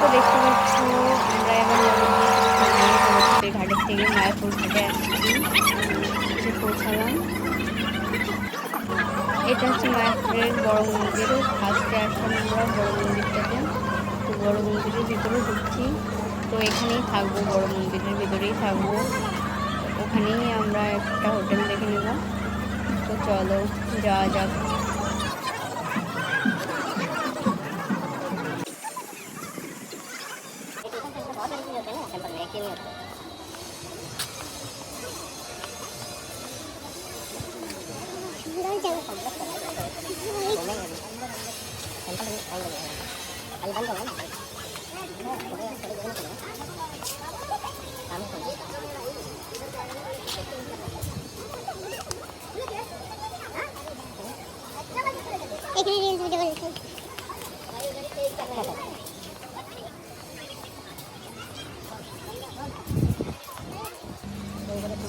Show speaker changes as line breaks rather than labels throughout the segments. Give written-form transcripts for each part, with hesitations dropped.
তো দেখতে পাচ্ছ আমরা এবার ঘাটের থেকে মায়াপুর ঘাটে আসছি, এসে পৌঁছালাম। এটা হচ্ছে মায়াপুরের বড় মন্দির। ফার্স্টে আসলাম আমরা বড় মন্দিরটাতে, তো বড় মন্দিরের ভিতরে ঢুকছি। তো এখানেই থাকবো, বড় মন্দিরের ভিতরেই থাকবো, ওখানেই আমরা একটা হোটেল দেখে নেব। তো চলো যাওয়া যাক।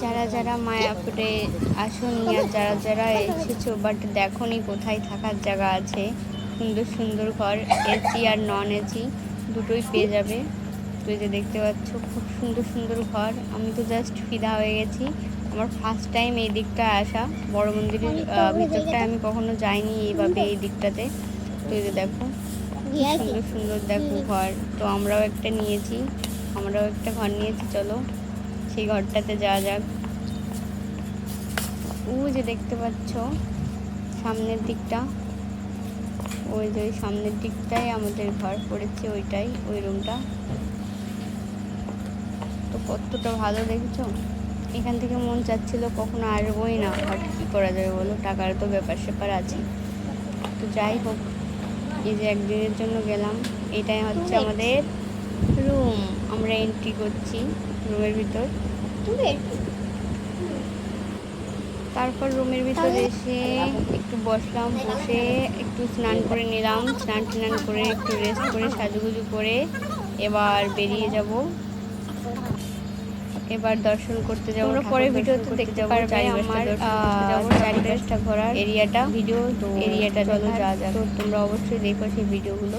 যারা যারা মায়াপুরে আসনি আর যারা যারা এসেছো বাট দেখোনি কোথায় থাকার জায়গা আছে, সুন্দর সুন্দর ঘর, এসি আর নন এসি দুটোই পেয়ে যাবে। তো এই যে দেখতে পাচ্ছ খুব সুন্দর সুন্দর ঘর। আমি তো জাস্ট ফিদা হয়ে গেছি, আমার ফার্স্ট টাইম এই দিকটা আসা। বড় মন্দিরের ভিতরটায় আমি কখনো যাইনি এইভাবে এই দিকটাতে। তো এই যে দেখো সুন্দর সুন্দর দেখো ঘর। তো আমরাও একটা নিয়েছি, আমরাও একটা ঘর নিয়েছি। চলো সেই ঘরটাতে যাওয়া যাক। ওই যে দেখতে পাচ্ছ সামনের দিকটা, ওই যে সামনের দিকটাই আমাদের ঘর পড়েছে, ওইটাই ওই রুমটা। তো কতটা ভালো দেখেছো। এখান থেকে মন চাচ্ছিল কখনো আসবোই না, বাট কী করা যাবে বলো, টাকার তো ব্যাপার স্যাপার আছে। তো যাই হোক, এই যে একদিনের জন্য গেলাম। এটাই হচ্ছে আমাদের রুম, আমরা এন্ট্রি করছি রুমের ভিতর। তারপর রুমের ভিতরে এসে একটু বসলাম, বসে একটু স্নান করে নিলাম। স্নান করে একটু রেস্ট করে সাজুগুজু করে এবার বেরিয়ে যাব, এবার দর্শন করতে যাবো। পরে ভিডিওতে দেখতে পারবে আমার চারিপাশটা ঘোরার এরিয়াটা ভিডিও। তো এরিয়াটা চলো যা যা, তো তোমরা অবশ্যই দেখো সেই ভিডিওগুলো।